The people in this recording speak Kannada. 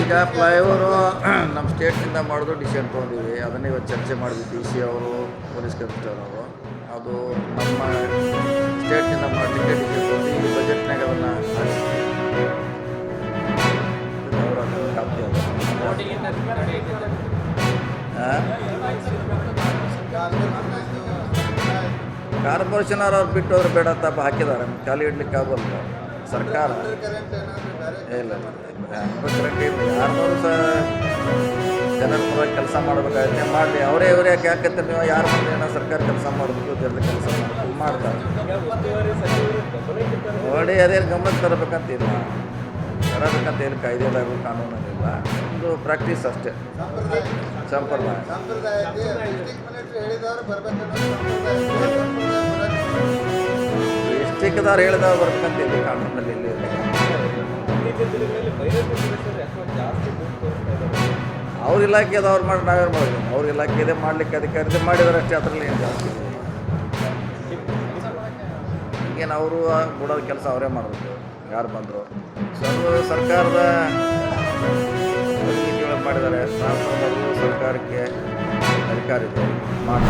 ಈಗ ಫ್ಲೈಓವರು ನಮ್ಮ ಸ್ಟೇಟ್ನಿಂದ ಮಾಡೋದು ಡಿಸಿಷನ್ ತೊಗೊಂಡಿವಿ. ಅದನ್ನೇ ಇವತ್ತು ಚರ್ಚೆ ಮಾಡಿದ್ವಿ ಡಿ ಸಿ ಅವರು, ಪೊಲೀಸ್ ಕಮಿಷನರ್ ಅವರು. ಅದು ನಮ್ಮ ಸ್ಟೇಟ್ನಿಂದ ಮಾಡಲಿಕ್ಕೆ ಡಿಸಿಷನ್ ತೊಗೊಂಡು ಈ ಬಜೆಟ್ನಾಗ ಅದನ್ನು ಕಾರ್ಪೊರೇಷನ್ ಅವ್ರು ಬಿಟ್ಟು ಹೋದ್ರೆ ಬೇಡ ತಪ್ಪ ಹಾಕಿದ್ದಾರೆ. ಖಾಲಿ ಇಡ್ಲಿಕ್ಕೆ ಆಗೋಲ್ಲ ಸರ್ಕಾರ. ಇಲ್ಲ ಕರೆಕ್ಟ್ ಇಲ್ಲ. ಯಾರನ್ನೂ ಸಹ ಜನರ ಪರವಾಗಿ ಕೆಲಸ ಮಾಡಬೇಕಾಗುತ್ತೆ ಮಾಡಲಿ. ಇವರೇ ಯಾಕೆ ಯಾಕಂತ ನೀವು ಯಾರು ಬಂದು ಏನೋ ಸರ್ಕಾರ ಕೆಲಸ ಮಾಡಬೇಕು, ಜನರ ಕೆಲಸ ಮಾಡಬೇಕು ಮಾಡ್ತಾರೆ ನೋಡಿ. ಅದೇನು ಗಮನಕ್ಕೆ ತರಬೇಕಂತಿಲ್ಲ, ತರಬೇಕಂತ ಏನು ಕಾಯ್ದೆದಾಗೂ ಕಾನೂನಿಲ್ಲ. ಒಂದು ಪ್ರಾಕ್ಟೀಸ್ ಅಷ್ಟೇ, ಸಂಪ್ರದಾಯ. ಡಿಸ್ಟಿಕ್ದವ್ರು ಹೇಳಿದವ್ರು ಬರ್ಬೇಕಂತ ಇಲ್ಲಿ ಕಾನೂನಲ್ಲಿ ಇಲ್ಲಿ ಅವ್ರ ಇಲಾಖೆದವ್ರು ಮಾಡಿ ನಾವೇನು ಮಾಡೋದು? ಅವ್ರ ಇಲಾಖೆದೇ ಮಾಡಲಿಕ್ಕೆ ಅಧಿಕಾರಿದೆ ಮಾಡಿದಾರೆ ಅಷ್ಟೇ. ಅದರಲ್ಲಿ ಏನು ಜಾಸ್ತಿ ಈಗೇನು ಅವರು ಬಿಡೋದು ಕೆಲಸ ಅವರೇ ಮಾಡಬೇಕು ಯಾರು ಬಂದರು. ಸರ್ಕಾರದ ನೀತಿಯೊಳಗೆ ಮಾಡಿದ್ದಾರೆ. ಸರ್ಕಾರಕ್ಕೆ ಅಧಿಕಾರ ಇದೆ ಮಾಡಿ